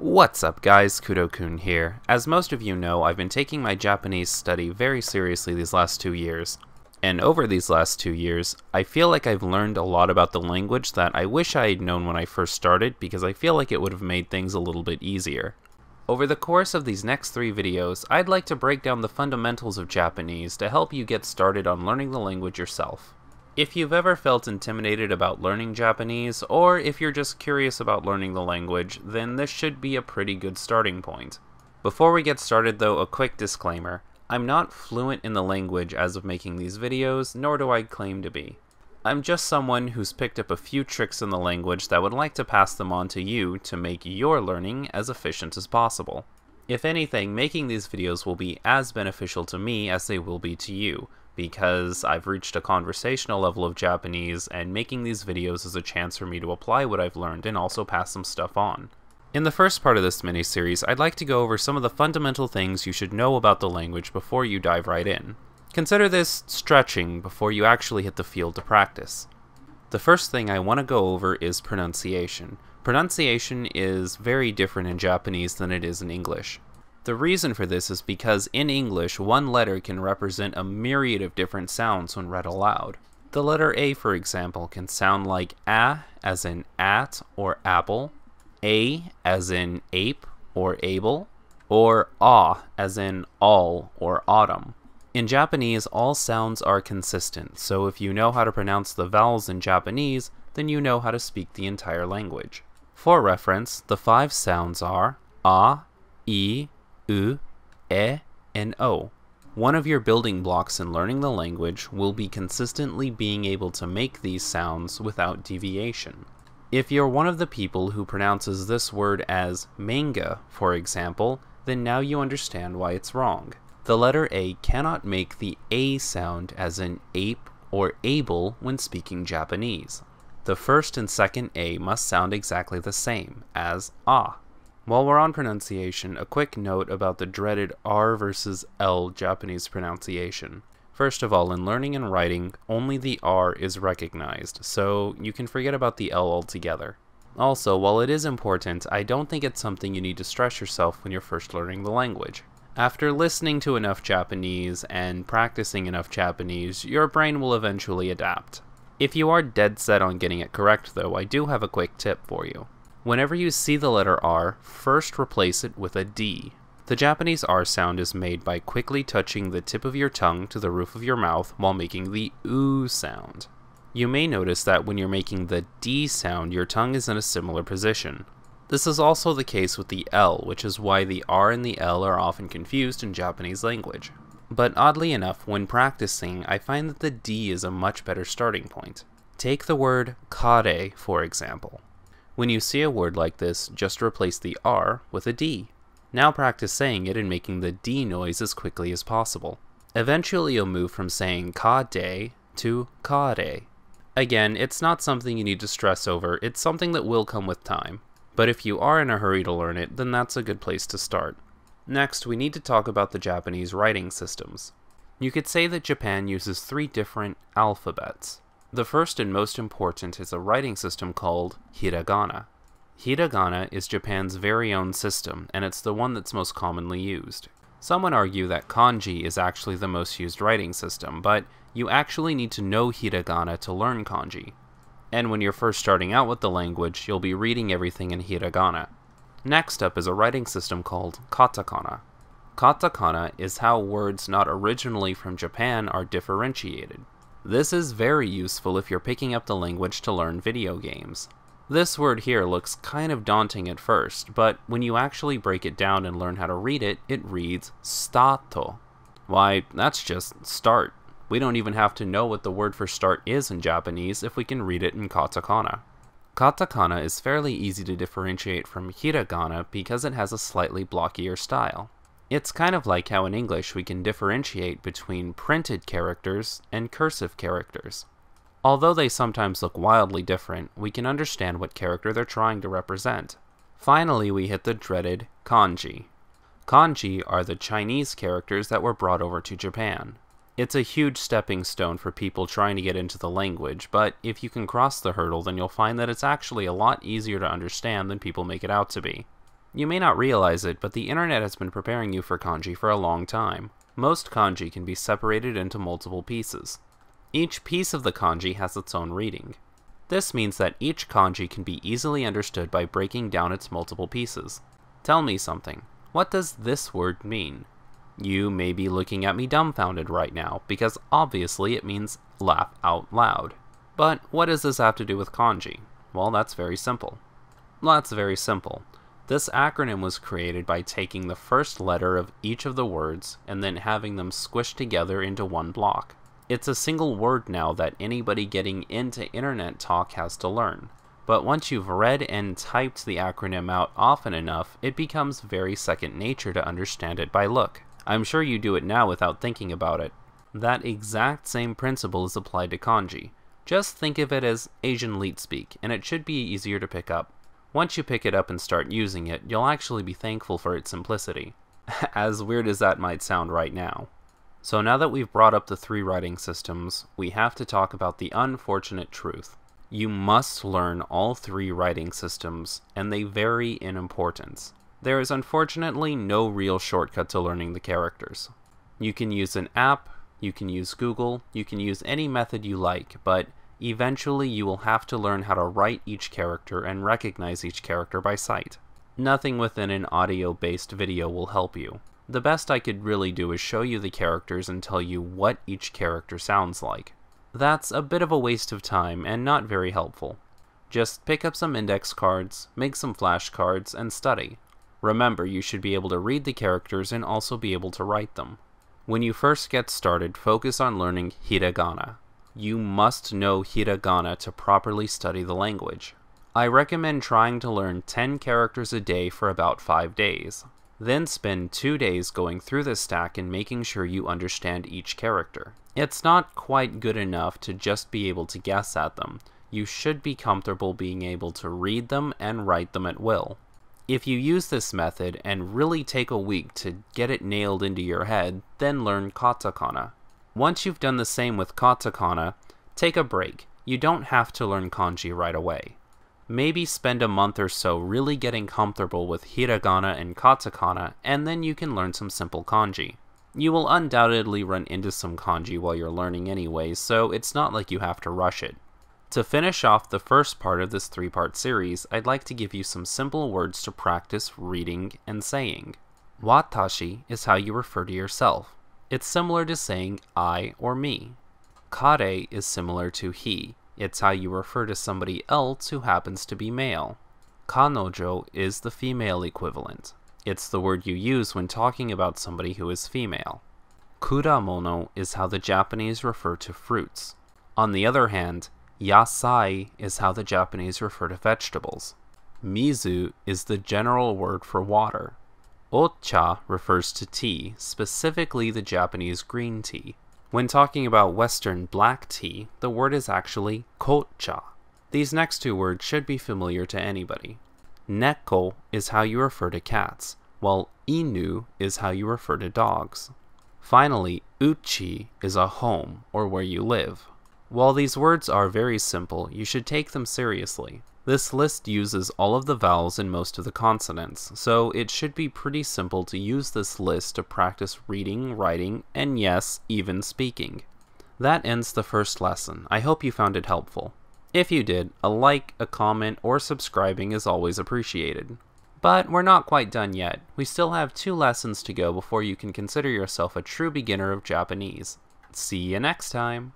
What's up guys, Kudo-kun here. As most of you know, I've been taking my Japanese study very seriously these last 2 years. And over these last 2 years, I feel like I've learned a lot about the language that I wish I had known when I first started, because I feel like it would have made things a little bit easier. Over the course of these next 3 videos, I'd like to break down the fundamentals of Japanese to help you get started on learning the language yourself. If you've ever felt intimidated about learning Japanese, or if you're just curious about learning the language, then this should be a pretty good starting point. Before we get started though, a quick disclaimer. I'm not fluent in the language as of making these videos, nor do I claim to be. I'm just someone who's picked up a few tricks in the language that would like to pass them on to you to make your learning as efficient as possible. If anything, making these videos will be as beneficial to me as they will be to you, because I've reached a conversational level of Japanese, and making these videos is a chance for me to apply what I've learned and also pass some stuff on. In the first part of this mini-series, I'd like to go over some of the fundamental things you should know about the language before you dive right in. Consider this stretching before you actually hit the field to practice. The first thing I want to go over is pronunciation. Pronunciation is very different in Japanese than it is in English. The reason for this is because in English, one letter can represent a myriad of different sounds when read aloud. The letter A, for example, can sound like A as in at or apple, A as in ape or able, or A as in all or autumn. In Japanese, all sounds are consistent, so if you know how to pronounce the vowels in Japanese, then you know how to speak the entire language. For reference, the 5 sounds are A, I, U, E, and O. One of your building blocks in learning the language will be consistently being able to make these sounds without deviation. If you're one of the people who pronounces this word as manga, for example, then now you understand why it's wrong. The letter A cannot make the A sound as in ape or able when speaking Japanese. The first and second A must sound exactly the same as A. While we're on pronunciation, a quick note about the dreaded R versus L Japanese pronunciation. First of all, in learning and writing, only the R is recognized, so you can forget about the L altogether. Also, while it is important, I don't think it's something you need to stress yourself when you're first learning the language. After listening to enough Japanese and practicing enough Japanese, your brain will eventually adapt. If you are dead set on getting it correct though, I do have a quick tip for you. Whenever you see the letter R, first replace it with a D. The Japanese R sound is made by quickly touching the tip of your tongue to the roof of your mouth while making the OO sound. You may notice that when you're making the D sound, your tongue is in a similar position. This is also the case with the L, which is why the R and the L are often confused in Japanese language. But oddly enough, when practicing, I find that the D is a much better starting point. Take the word kare, for example. When you see a word like this, just replace the R with a D. Now practice saying it and making the D noise as quickly as possible. Eventually you'll move from saying kade to kare. Again, it's not something you need to stress over, it's something that will come with time. But if you are in a hurry to learn it, then that's a good place to start. Next, we need to talk about the Japanese writing systems. You could say that Japan uses 3 different alphabets. The first and most important is a writing system called Hiragana. Hiragana is Japan's very own system, and it's the one that's most commonly used. Some would argue that Kanji is actually the most used writing system, but you actually need to know Hiragana to learn Kanji. And when you're first starting out with the language, you'll be reading everything in Hiragana. Next up is a writing system called katakana. Katakana is how words not originally from Japan are differentiated. This is very useful if you're picking up the language to learn video games. This word here looks kind of daunting at first, but when you actually break it down and learn how to read it, it reads stato. Why, that's just start. We don't even have to know what the word for start is in Japanese if we can read it in katakana. Katakana is fairly easy to differentiate from hiragana because it has a slightly blockier style. It's kind of like how in English we can differentiate between printed characters and cursive characters. Although they sometimes look wildly different, we can understand what character they're trying to represent. Finally, we hit the dreaded kanji. Kanji are the Chinese characters that were brought over to Japan. It's a huge stepping stone for people trying to get into the language, but if you can cross the hurdle, then you'll find that it's actually a lot easier to understand than people make it out to be. You may not realize it, but the internet has been preparing you for kanji for a long time. Most kanji can be separated into multiple pieces. Each piece of the kanji has its own reading. This means that each kanji can be easily understood by breaking down its multiple pieces. Tell me something. What does this word mean? You may be looking at me dumbfounded right now, because obviously it means laugh out loud. But what does this have to do with kanji? Well, that's very simple. This acronym was created by taking the first letter of each of the words and then having them squished together into one block. It's a single word now that anybody getting into internet talk has to learn. But once you've read and typed the acronym out often enough, it becomes very second nature to understand it by look. I'm sure you do it now without thinking about it. That exact same principle is applied to kanji. Just think of it as Asian leet speak, and it should be easier to pick up. Once you pick it up and start using it, you'll actually be thankful for its simplicity. As weird as that might sound right now. So now that we've brought up the three writing systems, we have to talk about the unfortunate truth. You must learn all three writing systems, and they vary in importance. There is unfortunately no real shortcut to learning the characters. You can use an app, you can use Google, you can use any method you like, but eventually you will have to learn how to write each character and recognize each character by sight. Nothing within an audio-based video will help you. The best I could really do is show you the characters and tell you what each character sounds like. That's a bit of a waste of time and not very helpful. Just pick up some index cards, make some flashcards, and study. Remember, you should be able to read the characters and also be able to write them. When you first get started, focus on learning Hiragana. You must know Hiragana to properly study the language. I recommend trying to learn 10 characters a day for about 5 days. Then spend 2 days going through the stack and making sure you understand each character. It's not quite good enough to just be able to guess at them. You should be comfortable being able to read them and write them at will. If you use this method and really take a week to get it nailed into your head, then learn katakana. Once you've done the same with katakana, take a break. You don't have to learn kanji right away. Maybe spend a month or so really getting comfortable with hiragana and katakana, and then you can learn some simple kanji. You will undoubtedly run into some kanji while you're learning anyway, so it's not like you have to rush it. To finish off the first part of this 3-part series, I'd like to give you some simple words to practice reading and saying. Watashi is how you refer to yourself. It's similar to saying I or me. Kare is similar to he. It's how you refer to somebody else who happens to be male. Kanojo is the female equivalent. It's the word you use when talking about somebody who is female. Kuramono is how the Japanese refer to fruits. On the other hand, yasai is how the Japanese refer to vegetables. Mizu is the general word for water. Ocha refers to tea, specifically the Japanese green tea. When talking about Western black tea, the word is actually kocha. These next 2 words should be familiar to anybody. Neko is how you refer to cats, while inu is how you refer to dogs. Finally, uchi is a home, or where you live. While these words are very simple, you should take them seriously. This list uses all of the vowels and most of the consonants, so it should be pretty simple to use this list to practice reading, writing, and yes, even speaking. That ends the first lesson. I hope you found it helpful. If you did, a like, a comment, or subscribing is always appreciated. But we're not quite done yet. We still have 2 lessons to go before you can consider yourself a true beginner of Japanese. See you next time!